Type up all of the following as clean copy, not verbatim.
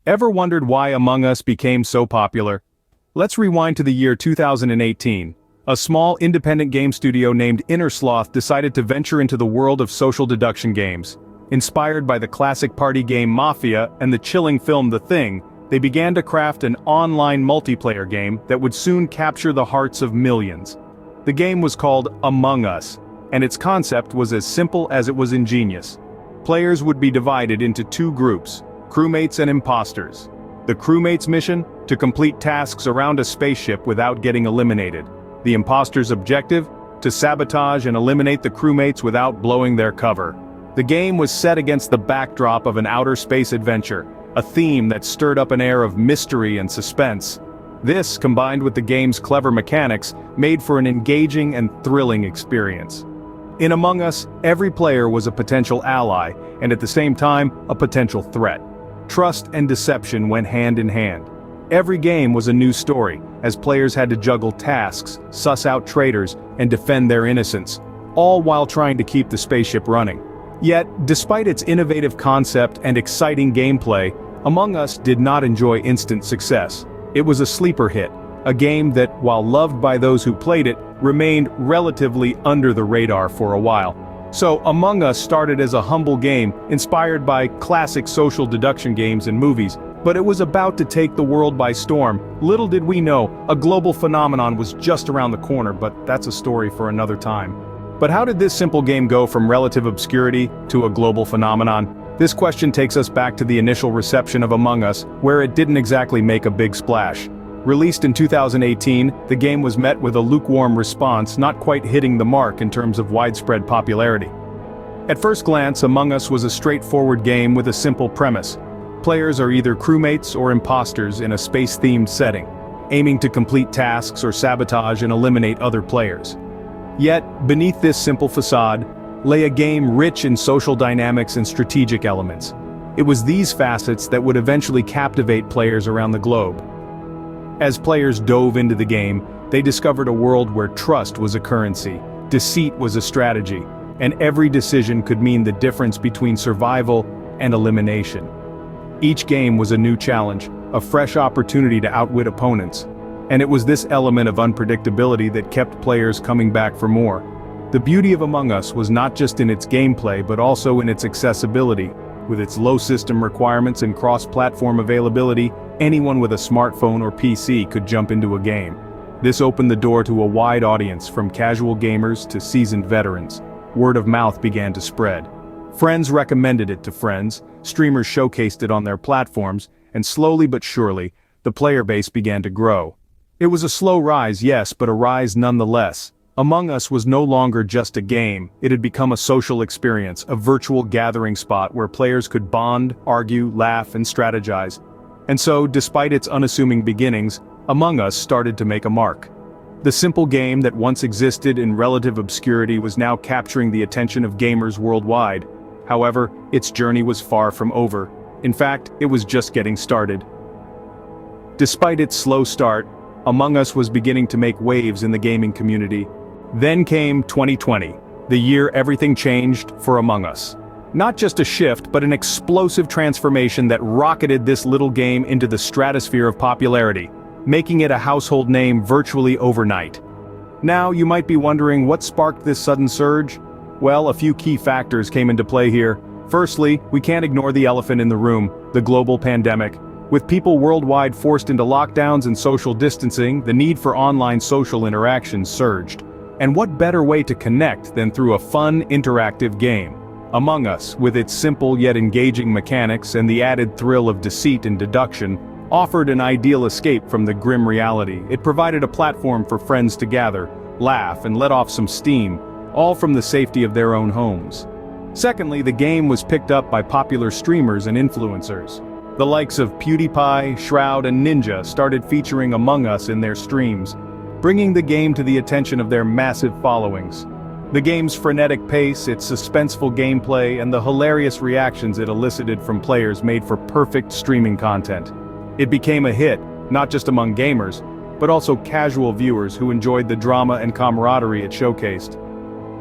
Ever wondered why Among Us became so popular? Let's rewind to the year 2018. A small independent game studio named Innersloth decided to venture into the world of social deduction games. Inspired by the classic party game Mafia and the chilling film The Thing, they began to craft an online multiplayer game that would soon capture the hearts of millions. The game was called Among Us, and its concept was as simple as it was ingenious. Players would be divided into two groups: crewmates and imposters. The crewmates' mission? To complete tasks around a spaceship without getting eliminated. The imposters' objective? To sabotage and eliminate the crewmates without blowing their cover. The game was set against the backdrop of an outer space adventure, a theme that stirred up an air of mystery and suspense. This, combined with the game's clever mechanics, made for an engaging and thrilling experience. In Among Us, every player was a potential ally, and at the same time, a potential threat. Trust and deception went hand in hand. Every game was a new story, as players had to juggle tasks, suss out traitors, and defend their innocence, all while trying to keep the spaceship running. Yet, despite its innovative concept and exciting gameplay, Among Us did not enjoy instant success. It was a sleeper hit, a game that, while loved by those who played it, remained relatively under the radar for a while. So, Among Us started as a humble game, inspired by classic social deduction games and movies, but it was about to take the world by storm. Little did we know, a global phenomenon was just around the corner, but that's a story for another time. But how did this simple game go from relative obscurity to a global phenomenon? This question takes us back to the initial reception of Among Us, where it didn't exactly make a big splash. Released in 2018, the game was met with a lukewarm response, not quite hitting the mark in terms of widespread popularity. At first glance, Among Us was a straightforward game with a simple premise. Players are either crewmates or imposters in a space-themed setting, aiming to complete tasks or sabotage and eliminate other players. Yet, beneath this simple facade, lay a game rich in social dynamics and strategic elements. It was these facets that would eventually captivate players around the globe. As players dove into the game, they discovered a world where trust was a currency, deceit was a strategy, and every decision could mean the difference between survival and elimination. Each game was a new challenge, a fresh opportunity to outwit opponents, and it was this element of unpredictability that kept players coming back for more. The beauty of Among Us was not just in its gameplay but also in its accessibility. With its low system requirements and cross-platform availability, anyone with a smartphone or PC could jump into a game. This opened the door to a wide audience, from casual gamers to seasoned veterans. Word of mouth began to spread. Friends recommended it to friends, streamers showcased it on their platforms, and slowly but surely, the player base began to grow. It was a slow rise, yes, but a rise nonetheless. Among Us was no longer just a game, it had become a social experience, a virtual gathering spot where players could bond, argue, laugh, and strategize. And so, despite its unassuming beginnings, Among Us started to make a mark. The simple game that once existed in relative obscurity was now capturing the attention of gamers worldwide. However, its journey was far from over. In fact, it was just getting started. Despite its slow start, Among Us was beginning to make waves in the gaming community. Then came 2020, the year everything changed for Among Us. Not just a shift, but an explosive transformation that rocketed this little game into the stratosphere of popularity, making it a household name virtually overnight. Now, you might be wondering what sparked this sudden surge? Well, a few key factors came into play here. Firstly, we can't ignore the elephant in the room, the global pandemic. With people worldwide forced into lockdowns and social distancing, the need for online social interaction surged. And what better way to connect than through a fun, interactive game? Among Us, with its simple yet engaging mechanics and the added thrill of deceit and deduction, offered an ideal escape from the grim reality. It provided a platform for friends to gather, laugh, and let off some steam, all from the safety of their own homes. Secondly, the game was picked up by popular streamers and influencers. The likes of PewDiePie, Shroud, and Ninja started featuring Among Us in their streams, bringing the game to the attention of their massive followings. The game's frenetic pace, its suspenseful gameplay, and the hilarious reactions it elicited from players made for perfect streaming content. It became a hit, not just among gamers, but also casual viewers who enjoyed the drama and camaraderie it showcased.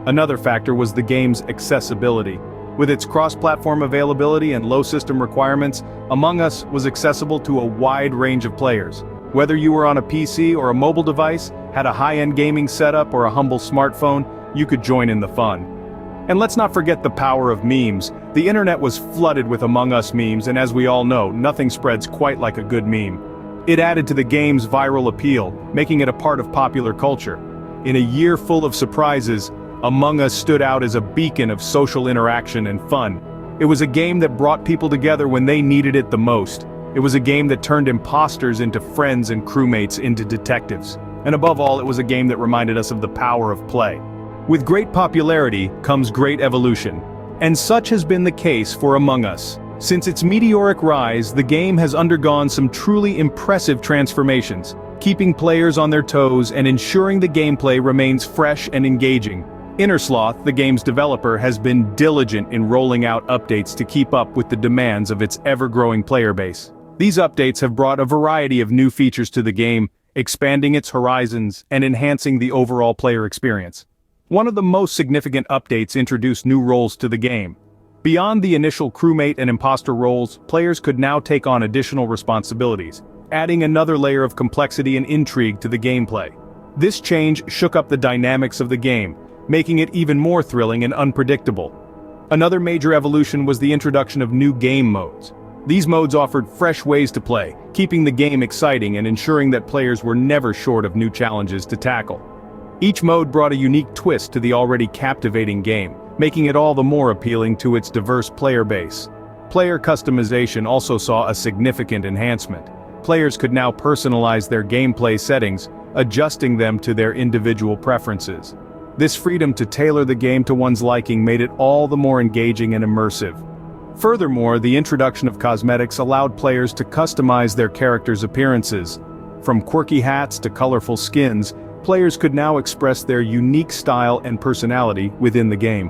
Another factor was the game's accessibility. With its cross-platform availability and low system requirements, Among Us was accessible to a wide range of players. Whether you were on a PC or a mobile device, had a high-end gaming setup or a humble smartphone, you could join in the fun. And let's not forget the power of memes. The internet was flooded with Among Us memes, and as we all know, nothing spreads quite like a good meme. It added to the game's viral appeal, making it a part of popular culture. In a year full of surprises, Among Us stood out as a beacon of social interaction and fun. It was a game that brought people together when they needed it the most. It was a game that turned imposters into friends and crewmates into detectives. And above all, it was a game that reminded us of the power of play. With great popularity comes great evolution. And such has been the case for Among Us. Since its meteoric rise, the game has undergone some truly impressive transformations, keeping players on their toes and ensuring the gameplay remains fresh and engaging. Innersloth, the game's developer, has been diligent in rolling out updates to keep up with the demands of its ever-growing player base. These updates have brought a variety of new features to the game, expanding its horizons and enhancing the overall player experience. One of the most significant updates introduced new roles to the game. Beyond the initial crewmate and imposter roles, players could now take on additional responsibilities, adding another layer of complexity and intrigue to the gameplay. This change shook up the dynamics of the game, making it even more thrilling and unpredictable. Another major evolution was the introduction of new game modes. These modes offered fresh ways to play, keeping the game exciting and ensuring that players were never short of new challenges to tackle. Each mode brought a unique twist to the already captivating game, making it all the more appealing to its diverse player base. Player customization also saw a significant enhancement. Players could now personalize their gameplay settings, adjusting them to their individual preferences. This freedom to tailor the game to one's liking made it all the more engaging and immersive. Furthermore, the introduction of cosmetics allowed players to customize their characters' appearances. From quirky hats to colorful skins, players could now express their unique style and personality within the game.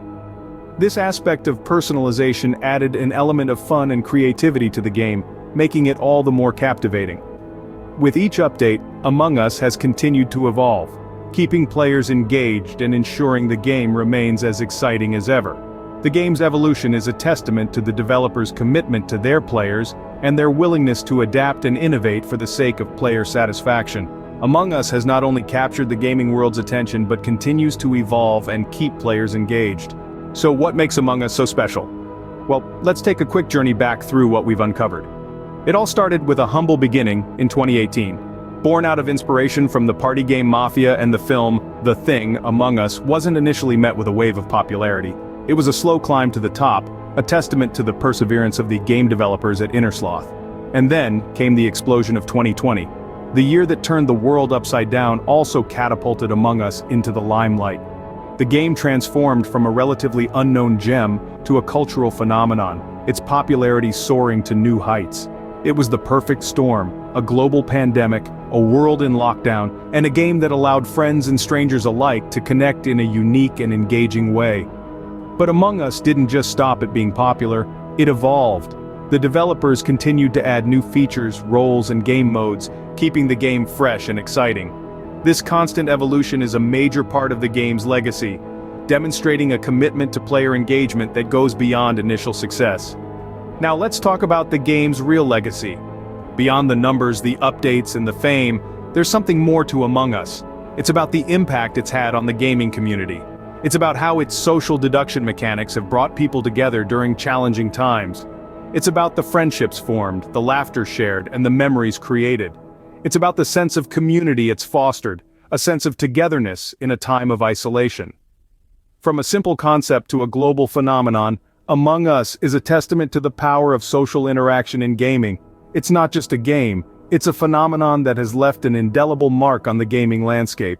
This aspect of personalization added an element of fun and creativity to the game, making it all the more captivating. With each update, Among Us has continued to evolve, keeping players engaged and ensuring the game remains as exciting as ever. The game's evolution is a testament to the developers' commitment to their players and their willingness to adapt and innovate for the sake of player satisfaction. Among Us has not only captured the gaming world's attention but continues to evolve and keep players engaged. So what makes Among Us so special? Well, let's take a quick journey back through what we've uncovered. It all started with a humble beginning in 2018. Born out of inspiration from the party game Mafia and the film The Thing, Among Us wasn't initially met with a wave of popularity. It was a slow climb to the top, a testament to the perseverance of the game developers at Innersloth. And then came the explosion of 2020. The year that turned the world upside down also catapulted Among Us into the limelight. The game transformed from a relatively unknown gem to a cultural phenomenon, its popularity soaring to new heights. It was the perfect storm, a global pandemic, a world in lockdown, and a game that allowed friends and strangers alike to connect in a unique and engaging way. But Among Us didn't just stop at being popular, it evolved. The developers continued to add new features, roles, and game modes, keeping the game fresh and exciting. This constant evolution is a major part of the game's legacy, demonstrating a commitment to player engagement that goes beyond initial success. Now let's talk about the game's real legacy. Beyond the numbers, the updates, and the fame, there's something more to Among Us. It's about the impact it's had on the gaming community. It's about how its social deduction mechanics have brought people together during challenging times. It's about the friendships formed, the laughter shared, and the memories created. It's about the sense of community it's fostered, a sense of togetherness in a time of isolation. From a simple concept to a global phenomenon, Among Us is a testament to the power of social interaction in gaming. It's not just a game, it's a phenomenon that has left an indelible mark on the gaming landscape.